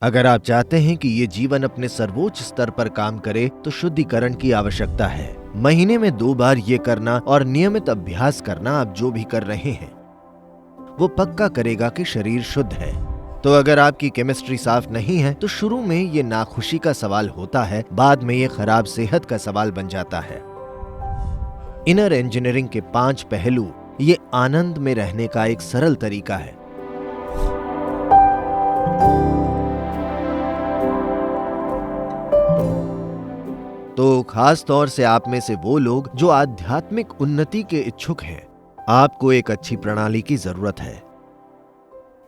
अगर आप चाहते हैं कि ये जीवन अपने सर्वोच्च स्तर पर काम करे तो शुद्धिकरण की आवश्यकता है। महीने में 2 बार ये करना और नियमित अभ्यास करना आप जो भी कर रहे हैं वो पक्का करेगा कि शरीर शुद्ध है। तो अगर आपकी केमिस्ट्री साफ नहीं है तो शुरू में ये नाखुशी का सवाल होता है, बाद में ये खराब सेहत का सवाल बन जाता है। इनर इंजीनियरिंग के 5 पहलू ये आनंद में रहने का एक सरल तरीका है। तो खास तौर से आप में से वो लोग जो आध्यात्मिक उन्नति के इच्छुक हैं, आपको एक अच्छी प्रणाली की जरूरत है।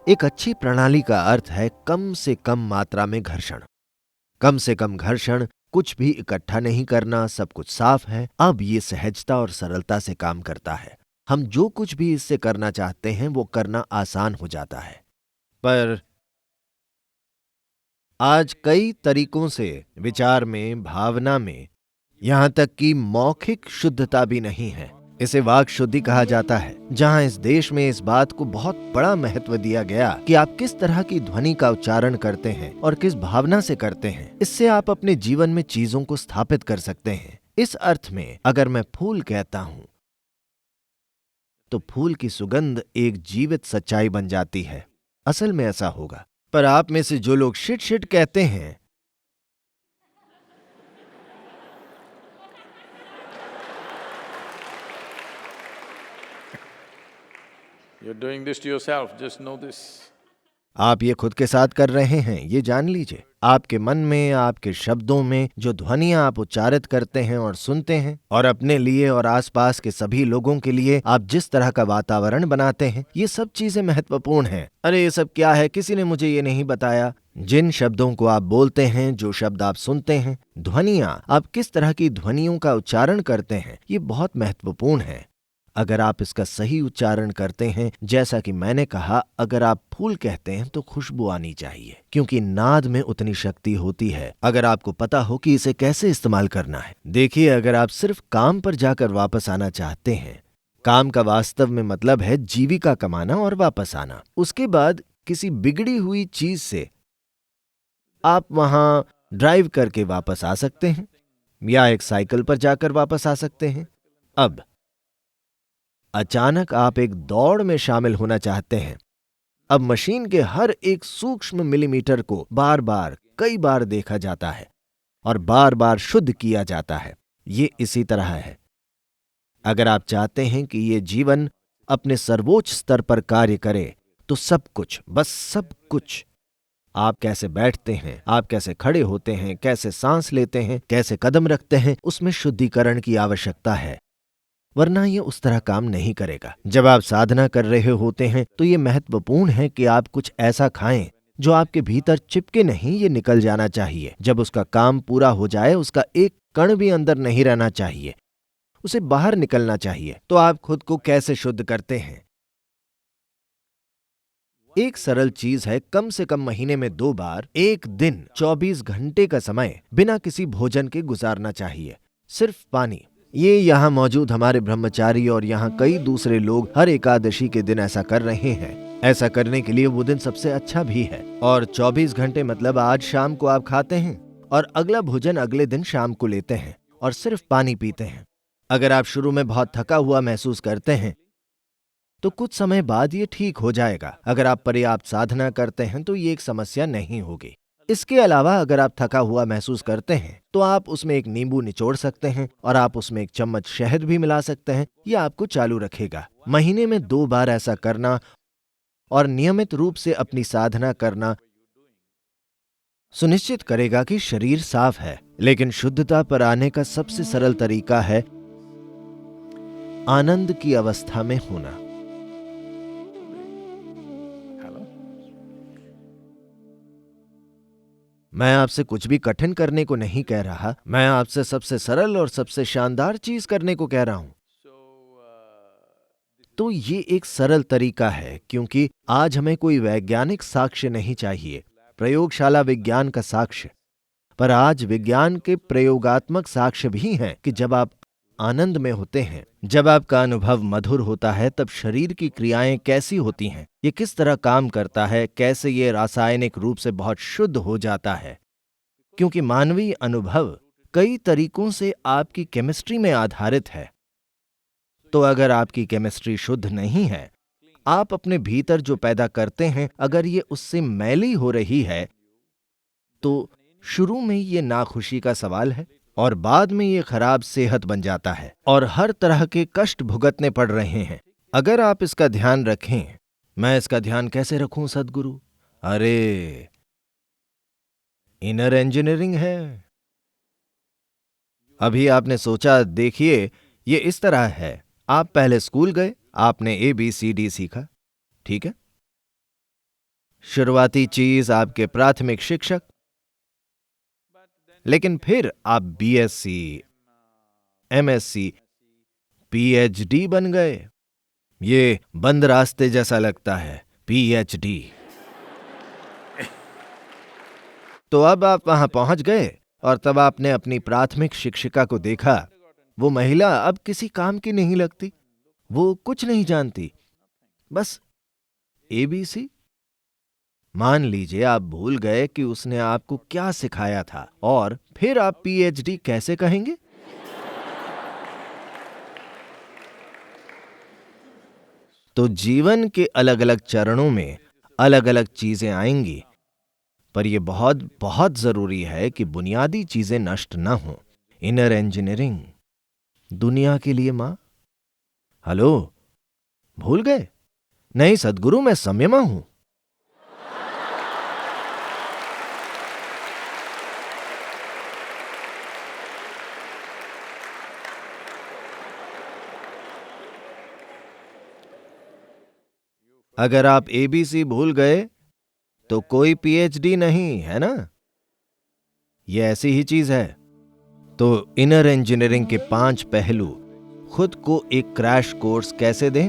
एक अच्छी प्रणाली का अर्थ है कम से कम मात्रा में घर्षण। कम से कम घर्षण, कुछ भी इकट्ठा नहीं करना, सब कुछ साफ है। अब ये सहजता और सरलता से काम करता है। हम जो कुछ भी इससे करना चाहते हैं वो करना आसान हो जाता है। पर आज कई तरीकों से विचार में, भावना में, यहां तक कि मौखिक शुद्धता भी नहीं है। इसे वाक शुद्धि कहा जाता है, जहां इस देश में इस बात को बहुत बड़ा महत्व दिया गया कि आप किस तरह की ध्वनि का उच्चारण करते हैं और किस भावना से करते हैं। इससे आप अपने जीवन में चीजों को स्थापित कर सकते हैं। इस अर्थ में अगर मैं फूल कहता हूं तो फूल की सुगंध एक जीवित सच्चाई बन जाती है। असल में ऐसा होगा। पर आप में से जो लोग शिट शिट कहते हैं, You're doing this to yourself, just know this. आप ये खुद के साथ कर रहे हैं, ये जान लीजिए। आपके मन में, आपके शब्दों में जो ध्वनियां आप उच्चारित करते हैं और सुनते हैं, और अपने लिए और आसपास के सभी लोगों के लिए आप जिस तरह का वातावरण बनाते हैं, ये सब चीजें महत्वपूर्ण हैं। अरे ये सब क्या है, किसी ने मुझे ये नहीं बताया। जिन शब्दों को आप बोलते हैं, जो शब्द आप सुनते हैं, ध्वनियां, आप किस तरह की ध्वनियों का उच्चारण करते हैं, ये बहुत महत्वपूर्ण है। अगर आप इसका सही उच्चारण करते हैं, जैसा कि मैंने कहा, अगर आप फूल कहते हैं तो खुशबू आनी चाहिए, क्योंकि नाद में उतनी शक्ति होती है अगर आपको पता हो कि इसे कैसे इस्तेमाल करना है। देखिए, अगर आप सिर्फ काम पर जाकर वापस आना चाहते हैं, काम का वास्तव में मतलब है जीविका कमाना और वापस आना। उसके बाद किसी बिगड़ी हुई चीज से आप वहां ड्राइव करके वापस आ सकते हैं या एक साइकिल पर जाकर वापस आ सकते हैं। अब अचानक आप एक दौड़ में शामिल होना चाहते हैं। अब मशीन के हर एक सूक्ष्म मिलीमीटर को बार बार, कई बार देखा जाता है और बार बार शुद्ध किया जाता है। ये इसी तरह है। अगर आप चाहते हैं कि ये जीवन अपने सर्वोच्च स्तर पर कार्य करे तो सब कुछ, बस सब कुछ, आप कैसे बैठते हैं, आप कैसे खड़े होते हैं, कैसे सांस लेते हैं, कैसे कदम रखते हैं, उसमें शुद्धिकरण की आवश्यकता है, वरना ये उस तरह काम नहीं करेगा। जब आप साधना कर रहे होते हैं तो ये महत्वपूर्ण है कि आप कुछ ऐसा खाएं जो आपके भीतर चिपके नहीं, ये निकल जाना चाहिए। जब उसका काम पूरा हो जाए, उसका एक कण भी अंदर नहीं रहना चाहिए, उसे बाहर निकलना चाहिए। तो आप खुद को कैसे शुद्ध करते हैं? एक सरल चीज है, कम से कम महीने में 2 बार, एक दिन 24 घंटे का समय बिना किसी भोजन के गुजारना चाहिए, सिर्फ पानी। ये यहाँ मौजूद हमारे ब्रह्मचारी और यहाँ कई दूसरे लोग हर एकादशी के दिन ऐसा कर रहे हैं। ऐसा करने के लिए वो दिन सबसे अच्छा भी है। और 24 घंटे मतलब आज शाम को आप खाते हैं और अगला भोजन अगले दिन शाम को लेते हैं और सिर्फ पानी पीते हैं। अगर आप शुरू में बहुत थका हुआ महसूस करते हैं तो कुछ समय बाद ये ठीक हो जाएगा। अगर आप पर्याप्त साधना करते हैं तो ये एक समस्या नहीं होगी। इसके अलावा अगर आप थका हुआ महसूस करते हैं तो आप उसमें एक नींबू निचोड़ सकते हैं और आप उसमें एक चम्मच शहद भी मिला सकते हैं। यह आपको चालू रखेगा। महीने में 2 बार ऐसा करना और नियमित रूप से अपनी साधना करना सुनिश्चित करेगा कि शरीर साफ है। लेकिन शुद्धता पर आने का सबसे सरल तरीका है आनंद की अवस्था में होना। Hello? मैं आपसे कुछ भी कठिन करने को नहीं कह रहा, मैं आपसे सबसे सरल और सबसे शानदार चीज करने को कह रहा हूं। तो ये एक सरल तरीका है, क्योंकि आज हमें कोई वैज्ञानिक साक्ष्य नहीं चाहिए, प्रयोगशाला विज्ञान का साक्ष्य। पर आज विज्ञान के प्रयोगात्मक साक्ष्य भी हैं कि जब आप आनंद में होते हैं, जब आपका अनुभव मधुर होता है, तब शरीर की क्रियाएं कैसी होती हैं, ये किस तरह काम करता है, कैसे ये रासायनिक रूप से बहुत शुद्ध हो जाता है। क्योंकि मानवीय अनुभव कई तरीकों से आपकी केमिस्ट्री में आधारित है। तो अगर आपकी केमिस्ट्री शुद्ध नहीं है, आप अपने भीतर जो पैदा करते हैं, अगर ये उससे मैली हो रही है, तो शुरू में ये नाखुशी का सवाल है और बाद में ये खराब सेहत बन जाता है और हर तरह के कष्ट भुगतने पड़ रहे हैं। अगर आप इसका ध्यान रखें, मैं इसका ध्यान कैसे रखूं सद्गुरु? अरे, इनर इंजीनियरिंग है। अभी आपने सोचा, देखिए ये इस तरह है, आप पहले स्कूल गए, आपने ABCD सीखा, ठीक है? शुरुआती चीज आपके प्राथमिक शिक्षक, लेकिन फिर आप BSc, MSc, PhD बन गए। ये बंद रास्ते जैसा लगता है, PhD। तो अब आप वहां पहुंच गए और तब आपने अपनी प्राथमिक शिक्षिका को देखा। वो महिला अब किसी काम की नहीं लगती, वो कुछ नहीं जानती, बस ABC। मान लीजिए आप भूल गए कि उसने आपको क्या सिखाया था, और फिर आप PhD कैसे कहेंगे? तो जीवन के अलग अलग चरणों में अलग अलग चीजें आएंगी, पर यह बहुत बहुत जरूरी है कि बुनियादी चीजें नष्ट न हों। इनर इंजीनियरिंग दुनिया के लिए मां। हेलो, भूल गए? नहीं सद्गुरु, मैं संयमा हूं। अगर आप ABC भूल गए तो कोई PhD नहीं, है ना? ये ऐसी ही चीज है। तो इनर इंजीनियरिंग के 5 पहलू खुद को एक क्रैश कोर्स कैसे दें?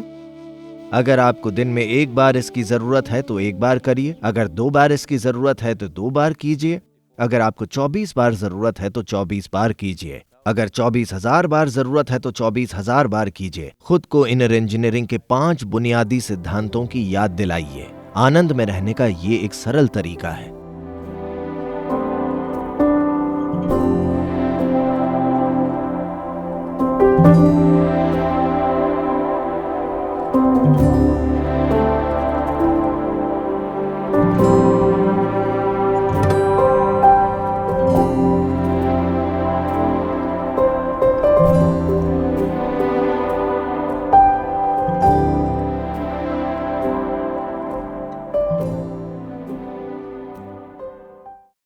अगर आपको दिन में 1 बार इसकी जरूरत है तो 1 बार करिए, अगर 2 बार इसकी जरूरत है तो 2 बार कीजिए, अगर आपको 24 बार जरूरत है तो 24 बार कीजिए, अगर 24,000 बार जरूरत है तो 24,000 बार कीजिए। खुद को इनर इंजीनियरिंग के 5 बुनियादी सिद्धांतों की याद दिलाइए। आनंद में रहने का ये एक सरल तरीका है।